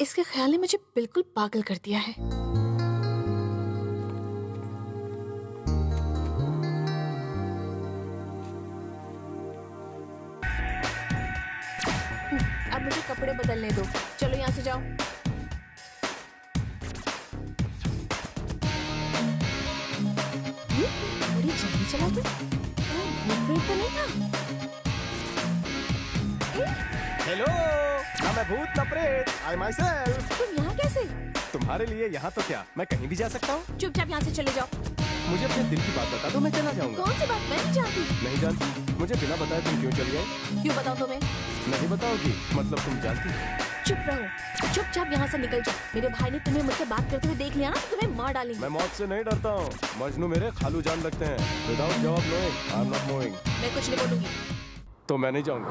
इसके ख्याल ने मुझे बिल्कुल पागल कर दिया है। अब मुझे कपड़े बदलने दो। चलो यहाँ से जाओ। बड़ी जल्दी चला गया। भूत प्रेत तो नहीं था। हेलो, मैं भूत न प्रेत, आई माई सेल्फ। तुम यहाँ कैसे? तुम्हारे लिए यहाँ तो क्या, मैं कहीं भी जा सकता हूँ। चुपचाप यहाँ से चले जाओ। मुझे अपने दिल की बात बता दो, मैं चला जाऊंगा। कौन सी बात? मैं नहीं जानती। नहीं जानती? मुझे बिना बताए तुम क्यों चली आई? क्यों बताऊँ तुम्हें? नहीं बताओगी? मतलब तुम जानती हो? चुप रहो, चुपचाप यहाँ से निकल जाओ। मेरे भाई ने तुम्हें मुझसे बात करते हुए देख लिया ना, तो तुम्हें मार डालेंगे। मैं मौत से नहीं डरता हूँ। मजनू मेरे खालू जान लगते हैं। विदाउट जवाब knowing, I am not moving. मैं कुछ नहीं बोलूंगी। तो मैं नहीं जाऊंगा।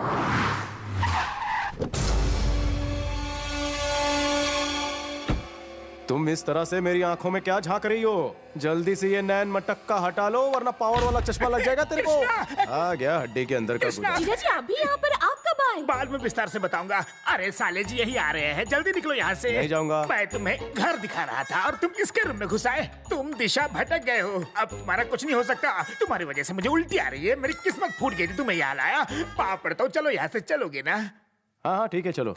तुम इस तरह से मेरी आंखों में क्या झांक रही हो? जल्दी से ये नैन मटक्का हटा लो, वरना पावर वाला चश्मा लग जाएगा तेरे को। आ गया हड्डी के अंदर का गुदा। जीजा जी, अभी यहाँ पर आप कब आए? बाद में विस्तार से बताऊंगा। अरे साले जी यही आ रहे हैं, जल्दी निकलो यहाँ से। नहीं जाऊंगा। मैं तुम्हें घर दिखा रहा था और तुम इसके रूम में घुस आए। तुम दिशा भटक गए हो। अब तुम्हारा कुछ नहीं हो सकता। तुम्हारी वजह से मुझे उल्टी आ रही है। मेरी किस्मत फूट गई थी, तुम्हें यहाँ लाया। पाप पड़ता हूँ, चलो यहाँ से चलोगे ना? हाँ हाँ ठीक है, चलो।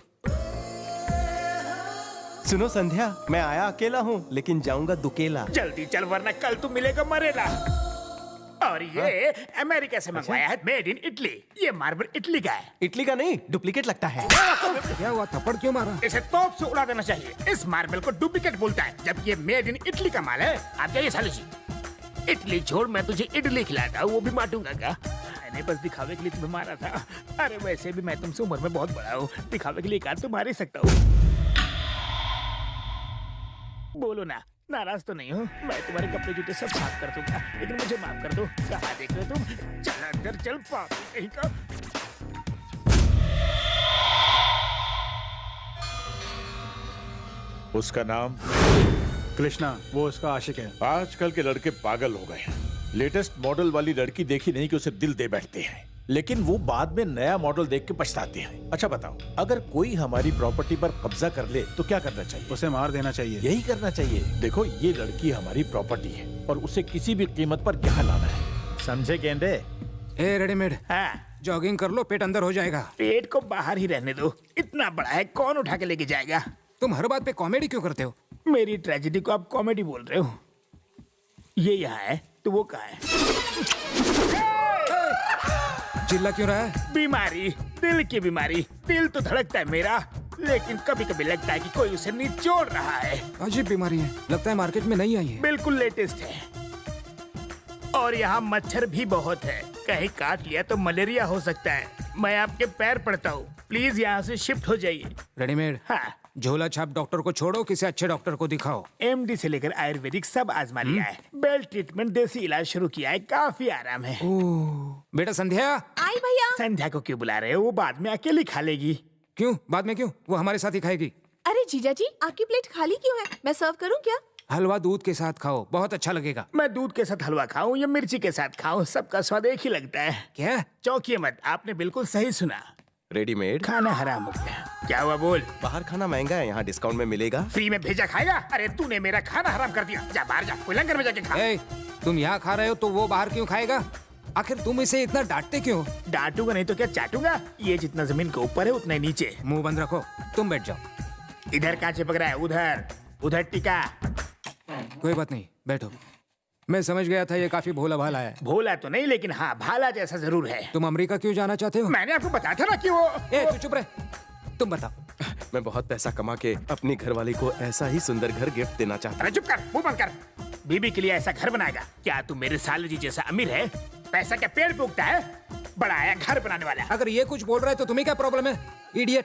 सुनो संध्या, मैं आया अकेला हूँ, लेकिन जाऊंगा दुकेला। जल्दी चल, वरना कल तू मिलेगा मरेला। और ये अमेरिका से मंगवाया है, मेड इन इटली। ये मार्बल इटली का है। इटली का नहीं, डुप्लीकेट लगता है। क्या हुआ, थप्पड़ क्यों मारा? इसे तोप से उड़ा देना चाहिए। इस मार्बल को डुप्लीकेट बोलता है, जबकि ये मेड इन इटली का माल है। आप जाइए साले जी। इटली छोड़, मैं तुझे इडली खिलाता हूँ, वो भी बांटूंगा क्या? मैंने बस दिखावे के लिए तुम्हें मारा था। अरे वैसे भी मैं तुमसे उम्र में बहुत बड़ा हूँ, दिखावे के लिए एक आध तो मार ही सकता हूँ। बोलो ना, नाराज तो नहीं हो? मैं तुम्हारे कपड़े जूते सब साफ कर दूंगा, लेकिन मुझे माफ कर दो। कहाँ देख रहे हो तुम? चल अंदर चल, पापी कहीं का। उसका नाम कृष्णा, वो उसका आशिक है। आजकल के लड़के पागल हो गए हैं। लेटेस्ट मॉडल वाली लड़की देखी नहीं कि उसे दिल दे बैठते हैं, लेकिन वो बाद में नया मॉडल देख के पछताते हैं। अच्छा बताओ, अगर कोई हमारी प्रॉपर्टी पर कब्जा कर ले तो क्या करना चाहिए? उसे मार देना चाहिए। यही करना चाहिए। देखो, ये लड़की हमारी प्रॉपर्टी है और उसे किसी भी कीमत पर यहाँ लाना है, समझे गेंडे? ए रेडीमेड, हाँ, जॉगिंग कर लो, पेट अंदर हो जाएगा। पेट को बाहर ही रहने दो। इतना बड़ा है, कौन उठा के लेके जाएगा? तुम हर बात पे कॉमेडी क्यों करते हो? मेरी ट्रेजेडी को आप कॉमेडी बोल रहे हो? ये यहाँ है तो वो कहाँ है? चिल्ला क्यों रहा है? बीमारी, दिल की बीमारी। दिल तो धड़कता है मेरा, लेकिन कभी कभी लगता है कि कोई उसे निचोड़ रहा है। अजीब बीमारी है, लगता है मार्केट में नहीं आई है। बिल्कुल लेटेस्ट है। और यहाँ मच्छर भी बहुत है, कहीं काट लिया तो मलेरिया हो सकता है। मैं आपके पैर पड़ता हूँ, प्लीज यहाँ से शिफ्ट हो जाइए। रेडीमेड, हाँ, झोला छाप डॉक्टर को छोड़ो, किसी अच्छे डॉक्टर को दिखाओ। एमडी से लेकर आयुर्वेदिक सब आजमा लिया है। बेल ट्रीटमेंट, देसी इलाज शुरू किया है, काफी आराम है। बेटा संध्या। आई भैया। संध्या को क्यों बुला रहे हो? वो बाद में अकेली खा लेगी। क्यों बाद में क्यों? वो हमारे साथ ही खाएगी। अरे जीजा जी, आपकी प्लेट खाली क्यों है? मैं सर्व करूं क्या? हलवा दूध के साथ खाओ, बहुत अच्छा लगेगा। मैं दूध के साथ हलवा खाऊं या मिर्ची के साथ खाऊं, सबका स्वाद एक ही लगता है। क्या? चौंकिए मत, आपने बिल्कुल सही सुना। रेडीमेड खाना हराम हो गया। क्या हुआ बोल? बाहर खाना महंगा है, यहाँ डिस्काउंट में मिलेगा। फ्री में भेजा खाएगा? अरे तूने मेरा खाना हराम कर दिया। जा बाहर जा, कोई लंगर में जाके खा। ए, तुम यहाँ खा रहे हो तो वो बाहर क्यों खाएगा? आखिर तुम इसे इतना डांटते क्यों? डांटूंगा नहीं तो क्या चाटूंगा? ये जितना जमीन के ऊपर है उतना ही नीचे। मुंह बंद रखो, तुम बैठ जाओ। इधर कहाँ चिपक रहा है? उधर उधर टिका। कोई बात नहीं, बैठो। मैं समझ गया था ये काफी भोला भाला है। भोला तो नहीं, लेकिन हाँ भाला जैसा जरूर है। तुम अमेरिका क्यों जाना चाहते हो? मैंने आपको बताया था ना कि वो। तू चुप रहे, तुम बताओ। मैं बहुत पैसा कमा के अपनी घरवाली को ऐसा ही सुंदर घर गिफ्ट देना चाहता अरे चुप कर, मुंह बंद कर। बीबी के लिए ऐसा घर बनाएगा? क्या तू मेरे साले जी जैसा अमीर है? पैसा क्या पेड़ पे उगता है? बड़ा आया घर बनाने वाला। अगर ये कुछ बोल रहा है तो तुम्हें क्या प्रॉब्लम है, इडियट?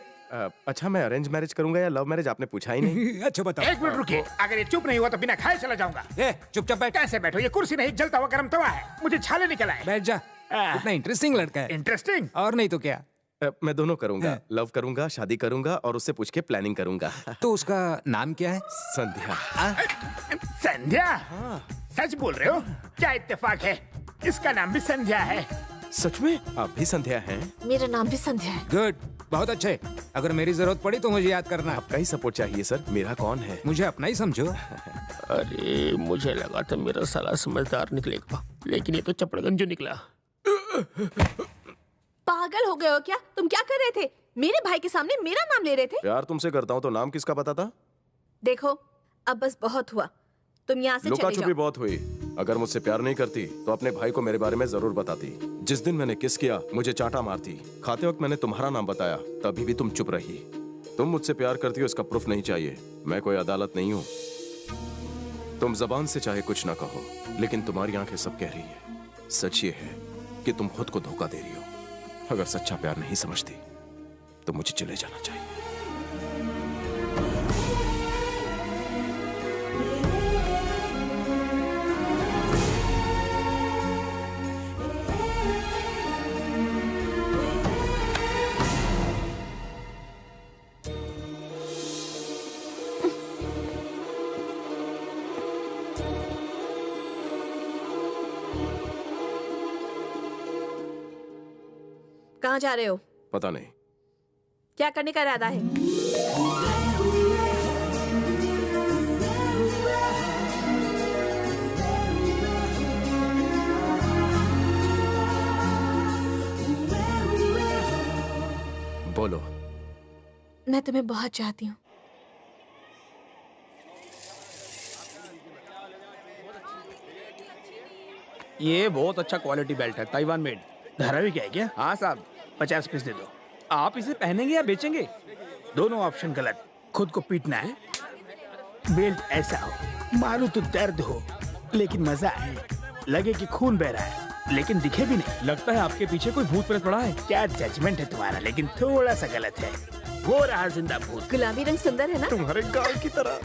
अच्छा, मैं अरेंज मैरिज करूंगा या लव मैरिज, आपने पूछा ही नहीं। अच्छा बताओ। एक मिनट रुकिए, अगर ये चुप नहीं हुआ तो बिना खाए चला जाऊंगा। चुपचाप बैठ। कैसे बैठो? ये कुर्सी नहीं, जलता हुआ गर्म तवा है। मुझे छाले निकल आए। बैठ जा। इतना इंटरेस्टिंग लड़का है। इंटरेस्टिंग? और नहीं तो क्या। मैं दोनों करूंगा, लव करूंगा, शादी करूंगा और उससे पूछ के प्लानिंग करूंगा। तो उसका नाम क्या है? संध्या। संध्या? सच बोल रहे हो? क्या इत्तेफाक है, इसका नाम भी संध्या है। सच में? आप भी संध्या हैं? मेरा नाम भी संध्या है। गुड, बहुत अच्छे। अगर मेरी जरूरत पड़ी तो मुझे याद करना। आपका ही सपोर्ट चाहिए सर, मेरा कौन है? मुझे अपना ही समझो। अरे मुझे लगा था मेरा साला समझदार निकलेगा, लेकिन ये तो चपड़गंजू निकला। पागल हो गए हो क्या? तुम क्या कर रहे थे? मेरे भाई के सामने मेरा नाम ले रहे थे। प्यार तुमसे करता हूँ तो नाम किसका पता था? देखो, अब बस बहुत हुआ, तुम यहाँ से लुका चले छुपी जाओ। बहुत हुई। अगर मुझसे प्यार नहीं करती तो अपने भाई को मेरे बारे में जरूर बताती। जिस दिन मैंने किस किया, मुझे चांटा मारती। खाते वक्त मैंने तुम्हारा नाम बताया, तभी भी तुम चुप रही। तुम मुझसे प्यार करती हो इसका प्रूफ नहीं चाहिए, मैं कोई अदालत नहीं हूँ। तुम जबान से चाहे कुछ ना कहो, लेकिन तुम्हारी आंखें सब कह रही है। सच ये है कि तुम खुद को धोखा दे रही हो। अगर सच्चा प्यार नहीं समझती तो मुझे चले जाना चाहिए। कहाँ जा रहे हो? पता नहीं। क्या करने का इरादा है? बोलो। मैं तुम्हें बहुत चाहती हूँ। ये बहुत अच्छा क्वालिटी बेल्ट है, ताइवान मेड। धारा भी क्या है क्या? हाँ साहब, 50 पीस दे दो। आप इसे पहनेंगे या बेचेंगे? दोनों ऑप्शन गलत। खुद को पीटना है, बेल्ट ऐसा हो मारू तो दर्द हो लेकिन मजा आए, लगे कि खून बह रहा है लेकिन दिखे भी नहीं। लगता है आपके पीछे कोई भूत प्रेत पड़ा है। क्या जजमेंट है तुम्हारा, लेकिन थोड़ा सा गलत है। वो रहा जिंदा भूत। गुलाबी रंग सुंदर है ना? तुम्हारे गाल की तरह।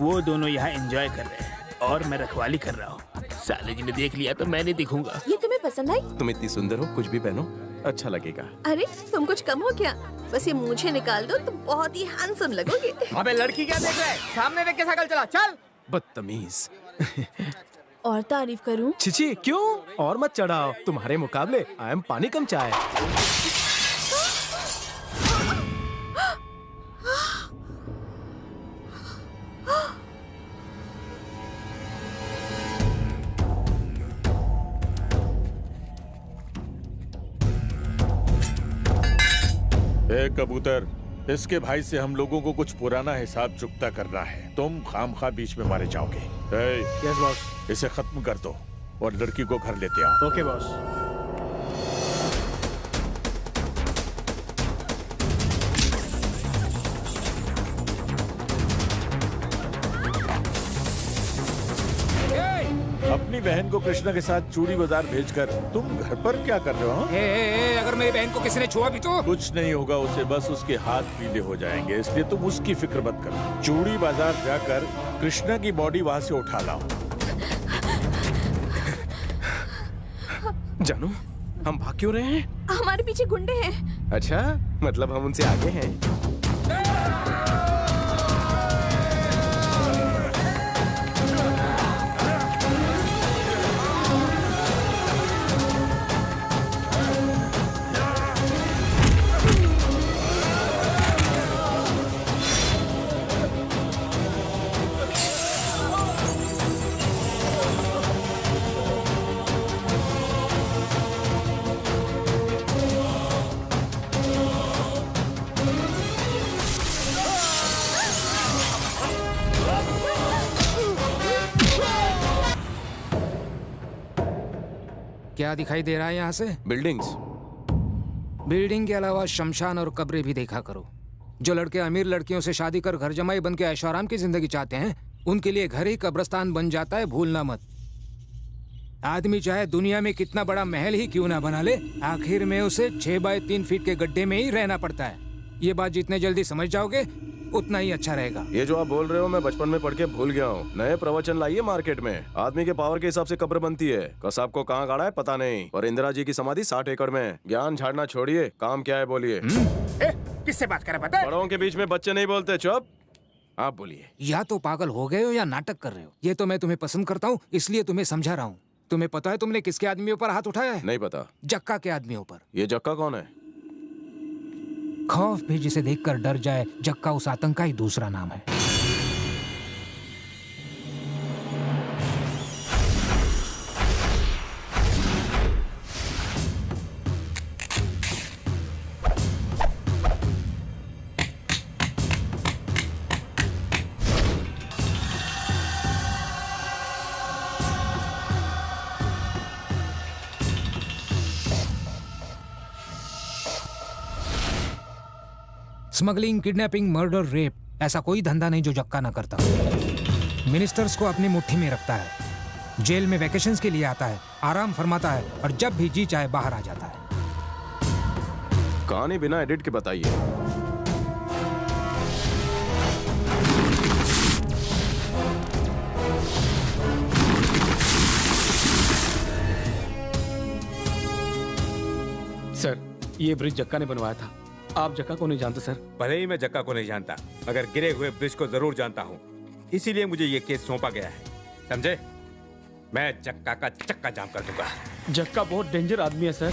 वो दोनों यहाँ एंजॉय कर रहे हैं और मैं रखवाली कर रहा हूँ। साले जी ने देख लिया तो मैं नहीं दिखूंगा। ये तुम्हें पसंद आई? तुम इतनी सुंदर हो, कुछ भी पहनो अच्छा लगेगा। अरे तुम कुछ कम हो क्या? बस ये मूंछें निकाल दो तो बहुत ही हैंडसम लगोगे। अबे लड़की क्या देख रहा है? सामने देख के साइकिल चला, चल। बदतमीज। और तारीफ करूं? छिची क्यों? और मत चढ़ाओ, तुम्हारे मुकाबले आई एम पानी कम चाय। ए कबूतर, इसके भाई से हम लोगों को कुछ पुराना हिसाब चुकता करना है। तुम खामखा बीच में मारे जाओगे। Yes boss. इसे खत्म कर दो और लड़की को घर लेते आओ। Okay boss. अपनी बहन को कृष्णा के साथ चूड़ी बाजार भेजकर तुम घर पर क्या कर रहे हो? हाँ? अगर मेरी बहन को किसी ने छुआ भी तो? कुछ नहीं होगा उसे, बस उसके हाथ पीले हो जाएंगे, इसलिए तुम उसकी फिक्र मत करो। चूड़ी बाजार जाकर कृष्णा की बॉडी वहां से उठा लाओ। जानू, हम भाग क्यों रहे हैं? हमारे पीछे गुंडे हैं। अच्छा, मतलब हम उनसे आगे हैं। क्या दिखाई दे रहा है यहाँ से? बिल्डिंग्स। बिल्डिंग के अलावा शमशान और कब्रें भी देखा करो। जो लड़के अमीर लड़कियों से शादी कर घर जमाई बन के ऐशोआराम की जिंदगी चाहते हैं, उनके लिए घर ही कब्रिस्तान बन जाता है, भूलना मत। आदमी चाहे दुनिया में कितना बड़ा महल ही क्यों ना बना ले, आखिर में उसे 6 बाय 3 फीट के गड्ढे में ही रहना पड़ता है। ये बात जितने जल्दी समझ जाओगे उतना ही अच्छा रहेगा। ये जो आप बोल रहे हो मैं बचपन में पढ़ के भूल गया हूँ। नए प्रवचन लाइए मार्केट में। आदमी के पावर के हिसाब से कब्र बनती है। कसाब को कहाँ गाड़ा है पता नहीं, और इंदिरा जी की समाधि 60 एकड़ में। ज्ञान झाड़ना छोड़िए, काम क्या है बोलिए। ए, किससे बात कर रहा पता है? बड़ों के बीच में बच्चे नहीं बोलते, चुप। आप बोलिए। या तो पागल हो गए हो या नाटक कर रहे हो। ये तो मैं तुम्हें पसंद करता हूँ, इसलिए तुम्हें समझा रहा हूँ। तुम्हें पता है तुमने किसके आदमियों पर हाथ उठाया है? नहीं पता। जक्का के आदमियों पर। ये जक्का कौन है? खौफ भी जिसे देखकर डर जाए, जक्का उस आतंक का ही दूसरा नाम है। स्मगलिंग, किडनैपिंग, मर्डर, रेप, ऐसा कोई धंधा नहीं जो जक्का ना करता। मिनिस्टर्स को अपनी मुट्ठी में रखता है, जेल में वैकेशंस के लिए आता है, आराम फरमाता है और जब भी जी चाहे बाहर आ जाता है। कहानी बिना एडिट के बताइए। सर, ये ब्रिज जक्का ने बनवाया था। आप जक्का को नहीं जानते सर? भले ही मैं जक्का को नहीं जानता, मगर गिरे हुए ब्रिज को जरूर जानता हूँ। इसीलिए मुझे ये केस सौंपा गया है, समझे? मैं जक्का का चक्का जाम कर दूंगा। जक्का बहुत डेंजर आदमी है सर।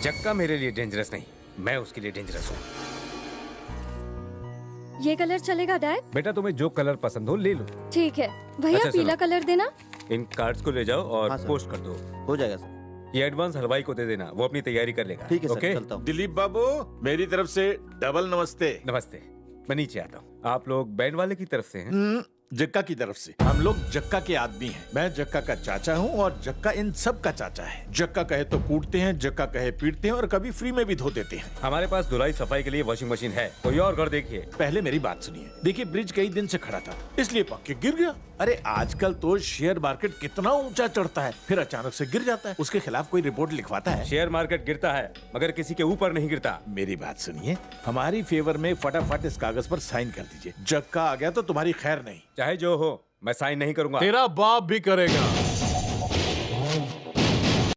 जक्का मेरे लिए डेंजरस नहीं, मैं उसके लिए डेंजरस हूँ। ये कलर चलेगा डैड? बेटा तुम्हें जो कलर पसंद हो ले लो। ठीक है भैया, अच्छा, पीला सुनो। कलर देना। इन कार्ड्स को ले जाओ और हाँ, सर। पोस्ट कर दो। हो जाएगा सर। ये एडवांस हलवाई को दे देना, वो अपनी तैयारी कर लेगा। ठीक है सर, ओके? चलता हूँ। दिलीप बाबू, मेरी तरफ से डबल नमस्ते। नमस्ते, मैं नीचे आता हूँ। आप लोग बैंड वाले की तरफ से हैं? जक्का की तरफ से। हम लोग जक्का के आदमी हैं। मैं जक्का का चाचा हूँ और जक्का इन सब का चाचा है। जक्का कहे तो कूटते हैं, जक्का कहे पीटते हैं और कभी फ्री में भी धो देते हैं। हमारे पास धुलाई सफाई के लिए वॉशिंग मशीन है, कोई और घर देखिए। पहले मेरी बात सुनिए। देखिए, ब्रिज कई दिन से खड़ा था, इसलिए पक्के गिर गया। अरे आजकल तो शेयर मार्केट कितना ऊंचा चढ़ता है, फिर अचानक से गिर जाता है। उसके खिलाफ कोई रिपोर्ट लिखवाता है? शेयर मार्केट गिरता है मगर किसी के ऊपर नहीं गिरता। मेरी बात सुनिए, हमारी फेवर में फटाफट इस कागज पर साइन कर दीजिए। जक्का आ गया तो तुम्हारी खैर नहीं। चाहे जो हो, मैं साइन नहीं करूंगा। तेरा बाप भी करेगा।